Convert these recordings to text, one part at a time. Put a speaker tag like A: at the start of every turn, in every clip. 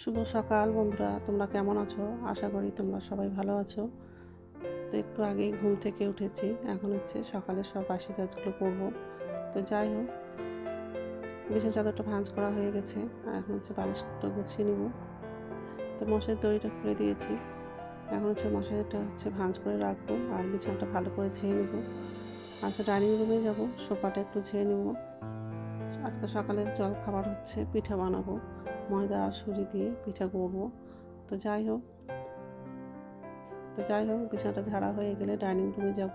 A: শুভ সকাল বন্ধুরা, তোমরা কেমন আছো? আশা করি তোমরা সবাই ভালো আছো। তো একটু আগেই ঘুম থেকে উঠেছি। এখন হচ্ছে সকালে সব বাসি কাজগুলো করব। তো যাই হোক, বিছানা চাদরটা ভাঁজ করা হয়ে গেছে, আর এখন হচ্ছে বালিশটা গুছিয়ে নিব। তো মশারির দড়িটা খুলে দিয়েছি। এখন হচ্ছে মশারিটা ভাঁজ করে রাখবো, আর বিছানাটা ভালো করে ঝেড়ে নেব। আচ্ছা, ডাইনিং রুমে যাব, সোফাটা একটু ঝেড়ে নেব। আজকে সকালের জল খাবার হচ্ছে পিঠা বানাবো, ময়দা আর সুজি দিয়ে পিঠা করবো। তো যাই হোক বিছানাটা ঝাড়া হয়ে গেলে ডাইনিং রুমে যাব,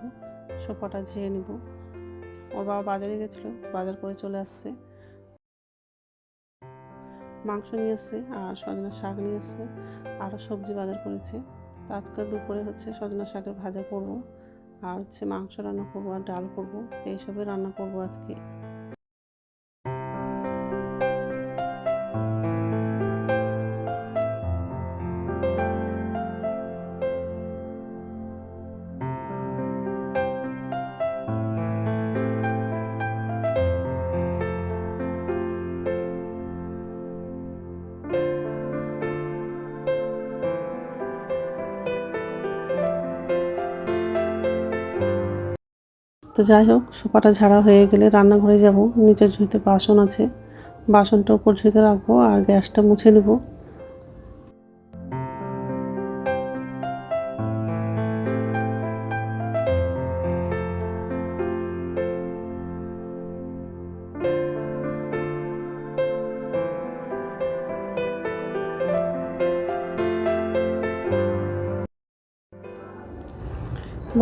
A: সোফাটা ঝেড়ে নিব। ওর বাবা বাজারে গেছিলো, বাজার করে চলে আসছে। মাংস নিয়ে এসছে, আর সজনা শাক নিয়ে এসছে, আরও সবজি বাজার করেছে। তো আজকে দুপুরে সজনা শাকের ভাজা করব, আর মাংস রান্না করবো, আর ডাল করবো। তো এইসবই রান্না করবো আজকে। তো যাই হোক, সোফাটা ঝাড়া হয়ে গেলে রান্নাঘরে যাব। নিচের ঝুঁইতে বাসন আছে, বাসনটা উপর ঝুঁইতে রাখবো, আর গ্যাসটা মুছে নেব।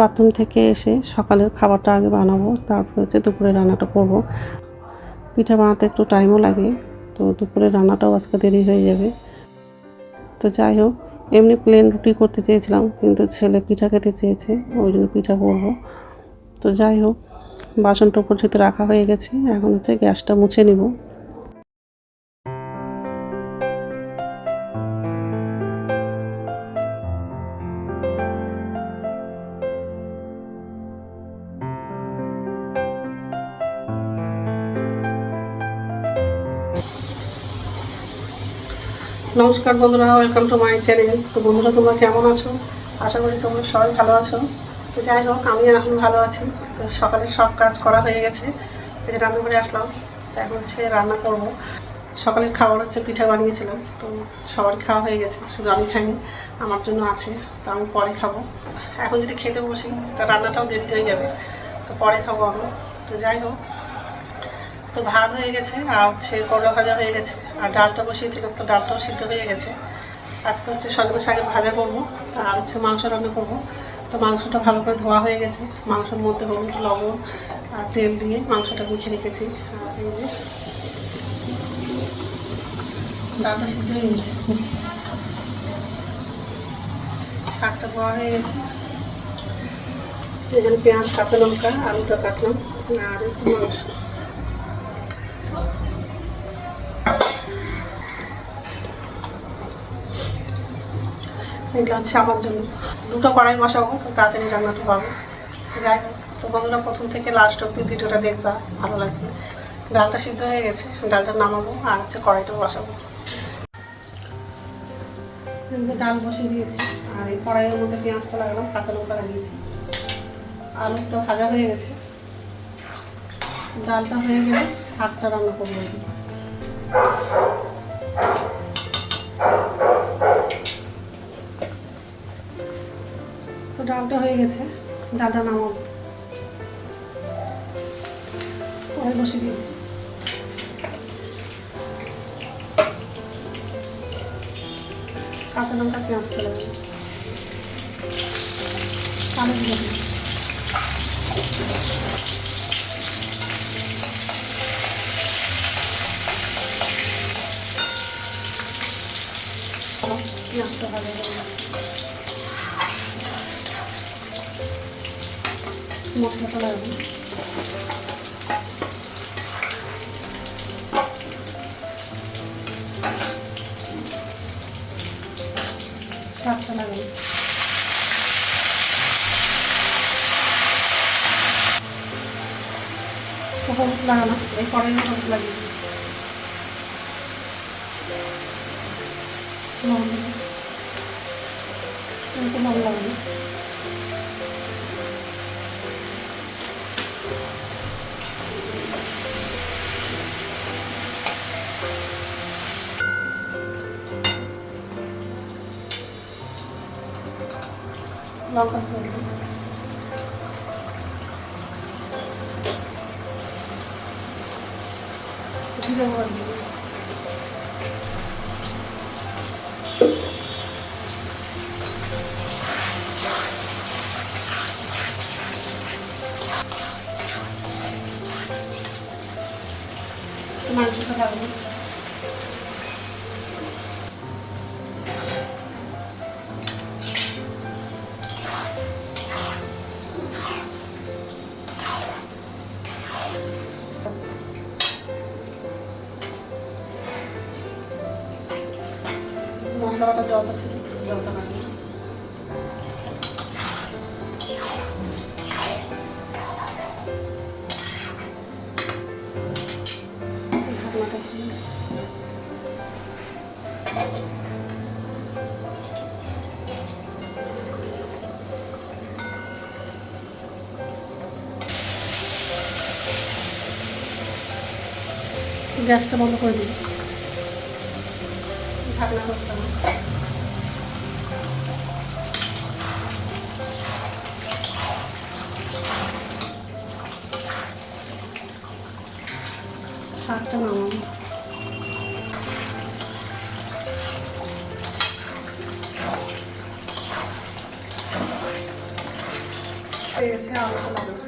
A: বাথরুম থেকে এসে সকালের খাবারটা আগে বানাবো, তারপর দুপুরে রান্নাটা করব। পিঠা বানাতে একটু টাইমও লাগে, তো দুপুরে রান্নাটাও আজকে দেরি হয়ে যাবে। তো যাই হোক, এমনি প্লেন রুটি করতে চেয়েছিলাম, কিন্তু ছেলে পিঠা খেতে চেয়েছে, ওই জন্য পিঠা করব। তো যাই হোক, বাসনটা উপর ঝুঁতে রাখা হয়ে গেছে। এখন গ্যাসটা মুছে নিব। নমস্কার বন্ধুরা, ওয়েলকাম টু মাই চ্যানেল। তো বন্ধুরা, তোমরা কেমন আছো? আশা করি তোমরা সবাই ভালো আছো। তো যাই হোক, আমি এখন ভালো আছি। তো সকালে সব কাজ করা হয়ে গেছে, এই যে রান্না করে আসলাম। এখন রান্না করব। সকালের খাবার পিঠা বানিয়েছিলাম, তো সবার খাওয়া হয়ে গেছে, শুধু আমি খাইনি, আমার জন্য আছে। তো আমি পরে খাবো। এখন যদি খেতে বসি তা রান্নাটাও দেরি হয়ে যাবে, তো পরে খাবো আমি। তো যাই হোক, তো ভাত হয়ে গেছে, আর করলা ভাজা হয়ে গেছে, আর ডালটা বসিয়েছিলাম, তো ডালটাও সিদ্ধ হয়ে গেছে। আজকে সজনা শাকের ভাজা করবো, আর মাংস রান্না করবো। তো মাংসটা ভালো করে ধোয়া হয়ে গেছে। মাংসের মধ্যে হলুদ, লবণ আর তেল দিয়ে মাংসটা মেখে রেখেছি। আর এই যে ডালটা সিদ্ধ হয়ে গেছে, শাকটা ধোয়া হয়ে গেছে। এখানে পেঁয়াজ, কাঁচা লঙ্কা, আলুটা কাটলাম, আর মাংস। এগুলো আমার জন্য দুটো কড়াই বসাবো, তো তাড়াতাড়ি রান্নাটা পাবো। যাই হোক, তো বন্ধুরা প্রথম থেকে লাস্ট অব্দি ভিডিওটা দেখবা, ভালো লাগবে। ডালটা সিদ্ধ হয়ে গেছে, ডালটা নামাবো, আর কড়াইটা বসাবো। ডাল বসিয়ে দিয়েছি, আর এই কড়াইয়ের মধ্যে পেঁয়াজটা লাগালাম, কাঁচা লঙ্কা লাগিয়েছি, আলুটা ভাজা হয়ে গেছে। ডালটা হয়ে গেলে শাকটা রান্না করবো। তো ডালটা হয়ে গেছে, ডালটা নামাবো, কড়াই বসিয়ে দিয়েছি। কাঁচা লঙ্কা, পেঁয়াজটা লাগাবো, কালো জিরে দিই, পেঁয়াজটা ভালো মশলাটা লাগাবো। শাকটা লাগাবো, হলুদ লাগানো, এই কড়াইয়ে হলুদ লাগিয়ে লবণ দেবো, একটু লবণ লাগবে। লঙ্কা দেবো, জিরে গুঁড়ো দেবো, মাংসটা লাগবে। মশলা বাটার জলটা ছিল, জলটা লাগবে। ঢাকনাটা গ্যাসটা বন্ধ করে দিই, ঢাকনা করতে হবে। শাকটা নামাবো, হয়ে গেছে। আলুটা লাগাবো,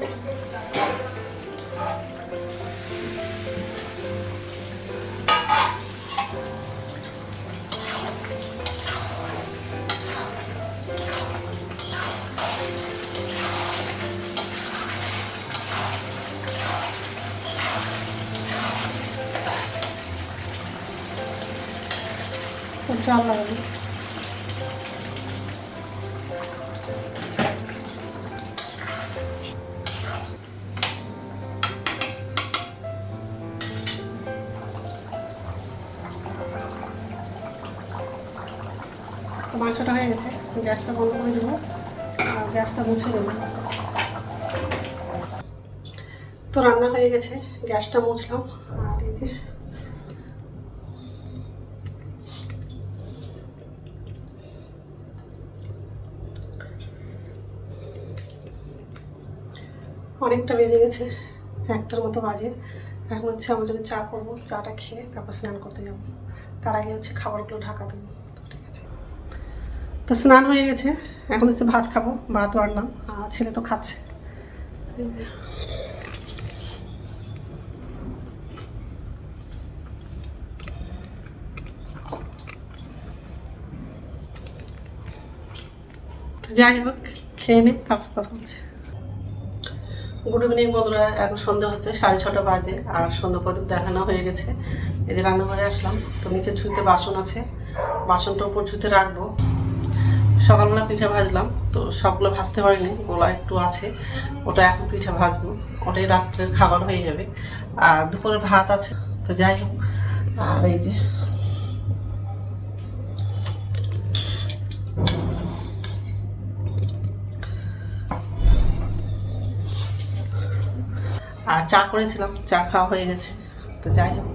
A: চাল লাগাবো। তো মাংসটা হয়ে গেছে, গ্যাসটা বন্ধ করে দেবো আর গ্যাসটা মুছে দেবো। তো রান্না হয়ে গেছে, গ্যাসটা মুছলাম। আর এই যে অনেকটা বেজে গেছে, 1টার মতো বাজে। এখন হচ্ছে আমি যদি চা করবো, চাটা খেয়ে তারপর স্নান করতে যাবো। তার আগে হচ্ছে খাবারগুলো ঢাকা দেবো। ঠিক আছে, তো স্নান হয়ে গেছে, এখন হচ্ছে ভাত খাবো। ভাত বাড়লাম, আর ছেলে তো খাচ্ছে। যাই হোক, খেয়ে নিই, তারপর কথা বলছি। গুড ইভিনিং বন্ধুরা, এখন সন্ধ্যা হচ্ছে, 6:30 বাজে। আর সন্ধ্যা প্রদীপ দেখানো হয়ে গেছে। এই যে রান্নাঘরে আসলাম, তো নিচে ঝুঁতে বাসন আছে, বাসনটা উপর ঝুঁতে রাখবো। সকালবেলা পিঠা ভাজলাম, তো সবগুলো ভাজতে পারিনি, গোলা একটু আছে, ওটা এখন পিঠা ভাজবো। ওটাই রাত্রের খাবার হয়ে যাবে। আর দুপুরে ভাত আছে, তো যাই হোক। আর এই যে আর চা করেছিলাম, চা খাওয়া হয়ে গেছে। তো যাই হোক,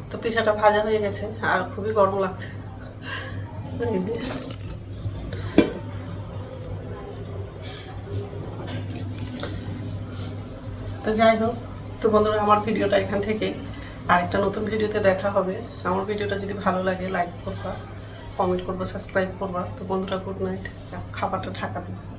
A: তো পিঠাটা ভাজা হয়ে গেছে আর খুবই গরম লাগছে। তো যাই হোক, তো বন্ধুরা আমার ভিডিওটা এখান থেকে আরেকটা নতুন ভিডিওতে দেখা হবে। আমার ভিডিওটা যদি ভালো লাগে লাইক করবা, কমেন্ট করবা, সাবস্ক্রাইব করবা। তো বন্ধুরা গুড নাইট, খাবারটা ঢাকা দেবো।